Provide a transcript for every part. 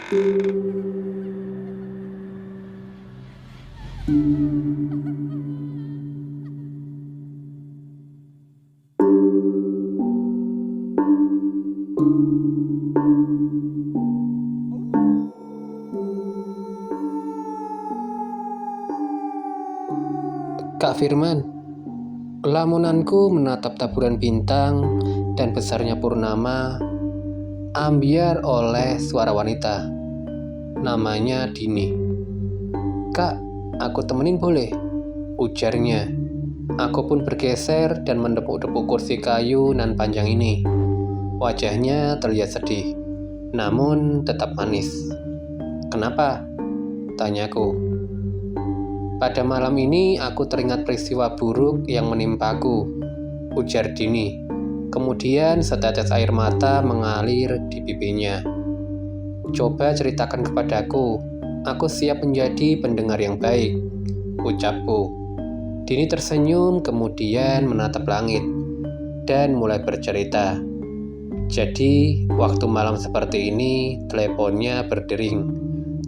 Kak Firman, lamunanku menatap taburan bintang dan besarnya purnama ambyar oleh suara wanita. Namanya Dini. "Kak, aku temenin boleh?" ujarnya. Aku pun bergeser dan menepuk-tepuk kursi kayu nan panjang ini. Wajahnya terlihat sedih, namun tetap manis. "Kenapa?" tanyaku. "Pada malam ini aku teringat peristiwa buruk yang menimpaku," ujar Dini. Kemudian setetes air mata mengalir di pipinya. "Coba ceritakan kepadaku, aku siap menjadi pendengar yang baik," ucapku. Dini tersenyum kemudian menatap langit dan mulai bercerita. "Jadi, waktu malam seperti ini, teleponnya berdering.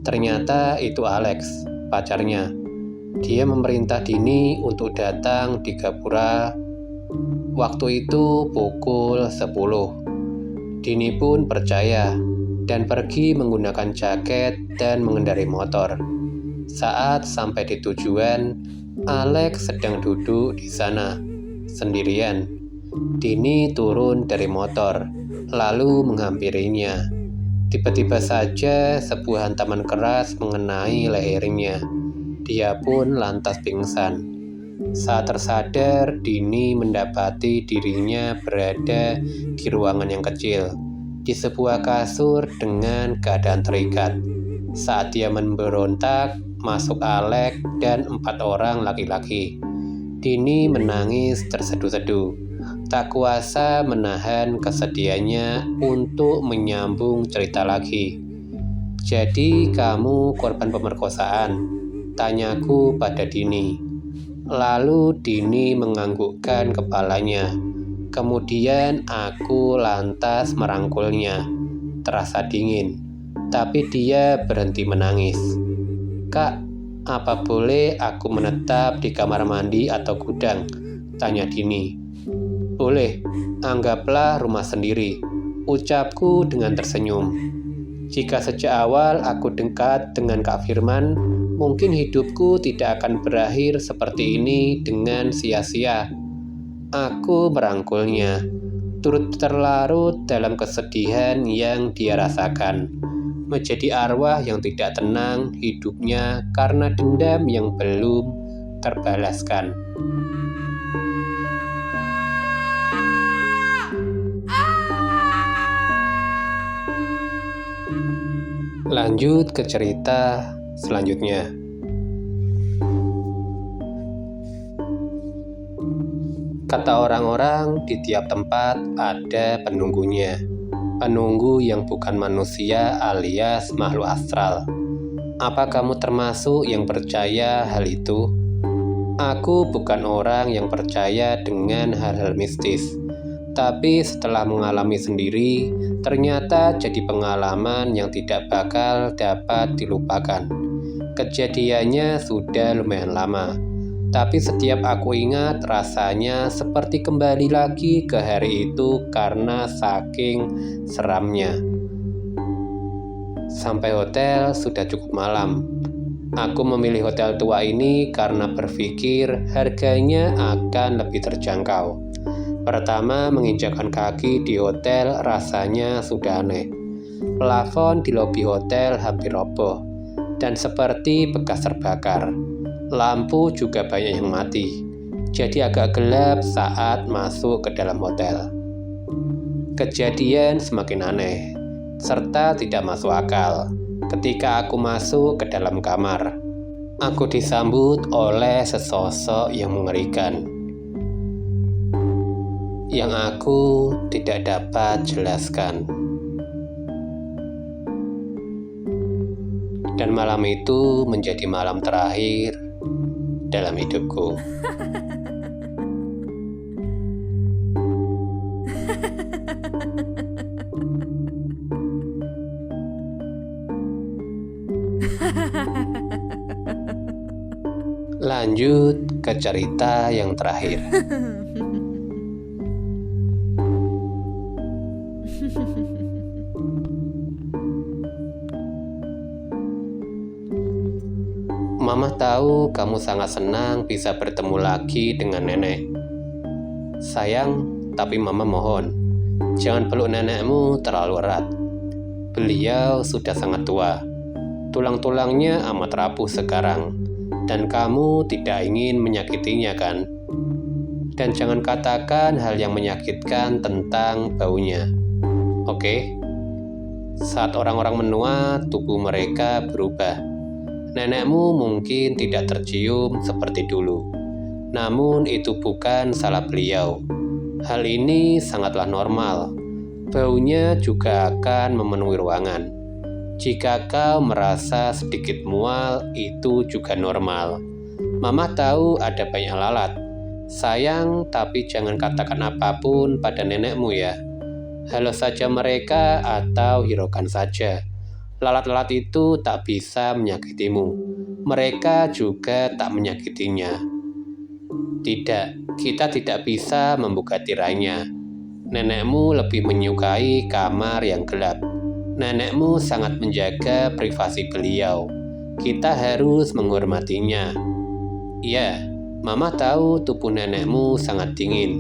Ternyata itu Alex, pacarnya. Dia memerintah Dini untuk datang di Gapura. Waktu itu pukul 10. Dini pun percaya dan pergi menggunakan jaket dan mengendarai motor. Saat sampai di tujuan, Alex sedang duduk di sana, sendirian. Dini turun dari motor, lalu menghampirinya. Tiba-tiba saja sebuah hantaman keras mengenai lehernya. Dia pun lantas pingsan. Saat tersadar, Dini mendapati dirinya berada di ruangan yang kecil, di sebuah kasur dengan keadaan terikat. Saat dia memberontak, masuk Alex dan 4 orang laki-laki. Dini menangis terseduh-seduh, tak kuasa menahan kesedihannya untuk menyambung cerita lagi. "Jadi kamu korban pemerkosaan?" tanyaku pada Dini. Lalu Dini menganggukkan kepalanya. Kemudian aku lantas merangkulnya. Terasa dingin, tapi dia berhenti menangis. "Kak, apa boleh aku menetap di kamar mandi atau gudang?" tanya Dini. "Boleh, anggaplah rumah sendiri," ucapku dengan tersenyum. Jika sejak awal aku dekat dengan Kak Firman, mungkin hidupku tidak akan berakhir seperti ini dengan sia-sia. Aku merangkulnya, turut terlarut dalam kesedihan yang dia rasakan. Menjadi arwah yang tidak tenang hidupnya karena dendam yang belum terbalaskan. Lanjut ke cerita selanjutnya. Kata orang-orang, di tiap tempat ada penunggunya. Penunggu yang bukan manusia alias makhluk astral. Apa kamu termasuk yang percaya hal itu? Aku bukan orang yang percaya dengan hal-hal mistis. Tapi setelah mengalami sendiri, ternyata jadi pengalaman yang tidak bakal dapat dilupakan. Kejadiannya sudah lumayan lama, tapi setiap aku ingat rasanya seperti kembali lagi ke hari itu karena saking seramnya. Sampai hotel sudah cukup malam. Aku memilih hotel tua ini karena berpikir harganya akan lebih terjangkau. Pertama, menginjakkan kaki di hotel rasanya sudah aneh. Plafon di lobi hotel hampir roboh dan seperti bekas terbakar. Lampu juga banyak yang mati, jadi agak gelap saat masuk ke dalam hotel. Kejadian semakin aneh, serta tidak masuk akal. Ketika aku masuk ke dalam kamar, aku disambut oleh sesosok yang mengerikan, yang aku tidak dapat jelaskan. Dan malam itu menjadi malam terakhir dalam hidupku. Lanjut ke cerita yang terakhir. Mama tahu kamu sangat senang bisa bertemu lagi dengan nenek. Sayang, tapi Mama mohon, jangan peluk nenekmu terlalu erat. Beliau sudah sangat tua. Tulang-tulangnya amat rapuh sekarang, dan kamu tidak ingin menyakitinya kan? Dan jangan katakan hal yang menyakitkan tentang baunya. Oke? Saat orang-orang menua, tubuh mereka berubah. Nenekmu mungkin tidak tercium seperti dulu. Namun itu bukan salah beliau. Hal ini sangatlah normal. Baunya juga akan memenuhi ruangan. Jika kau merasa sedikit mual, itu juga normal. Mama tahu ada banyak lalat. Sayang, tapi jangan katakan apapun pada nenekmu ya. Halo saja mereka atau hiraukan saja. Lalat-lalat itu tak bisa menyakitimu. Mereka juga tak menyakitinya. Tidak, kita tidak bisa membuka tirainya. Nenekmu lebih menyukai kamar yang gelap. Nenekmu sangat menjaga privasi beliau. Kita harus menghormatinya. Ya, Mama tahu tubuh nenekmu sangat dingin.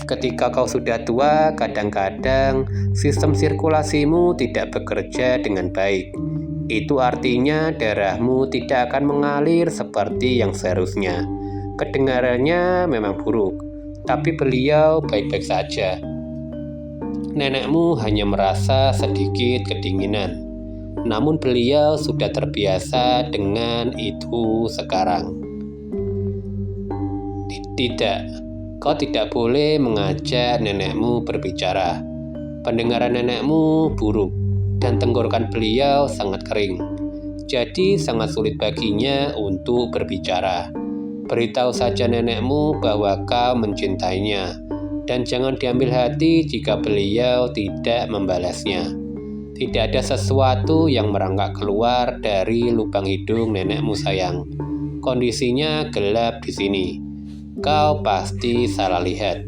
Ketika kau sudah tua, kadang-kadang sistem sirkulasimu tidak bekerja dengan baik. Itu artinya darahmu tidak akan mengalir seperti yang seharusnya. Kedengarannya memang buruk, tapi beliau baik-baik saja. Nenekmu hanya merasa sedikit kedinginan, namun beliau sudah terbiasa dengan itu sekarang. Tidak, kau tidak boleh mengajak nenekmu berbicara. Pendengaran nenekmu buruk dan tenggorokan beliau sangat kering. Jadi sangat sulit baginya untuk berbicara. Beritahu saja nenekmu bahwa kau mencintainya dan jangan diambil hati jika beliau tidak membalasnya. Tidak ada sesuatu yang merangkak keluar dari lubang hidung nenekmu sayang. Kondisinya gelap di sini. Kau pasti salah lihat.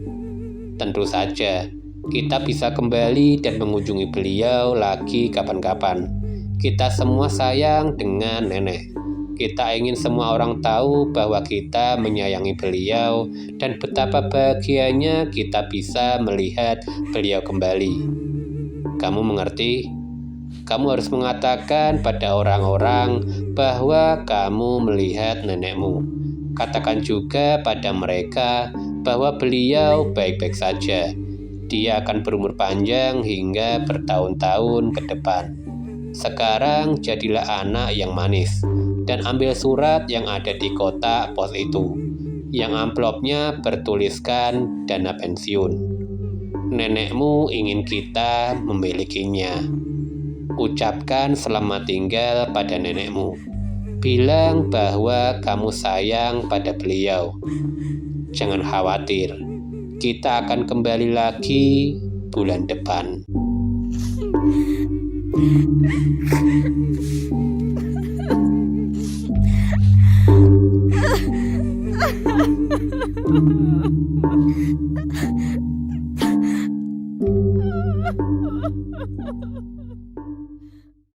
Tentu saja, kita bisa kembali dan mengunjungi beliau lagi kapan-kapan. Kita semua sayang dengan nenek. Kita ingin semua orang tahu bahwa kita menyayangi beliau dan betapa bahagianya kita bisa melihat beliau kembali. Kamu mengerti? Kamu harus mengatakan pada orang-orang bahwa kamu melihat nenekmu. Katakan juga pada mereka bahwa beliau baik-baik saja. Dia akan berumur panjang hingga bertahun-tahun ke depan. Sekarang jadilah anak yang manis dan ambil surat yang ada di kotak pos itu, yang amplopnya bertuliskan dana pensiun. Nenekmu ingin kita memilikinya. Ucapkan selamat tinggal pada nenekmu. Bilang bahwa kamu sayang pada beliau. Jangan khawatir, kita akan kembali lagi bulan depan.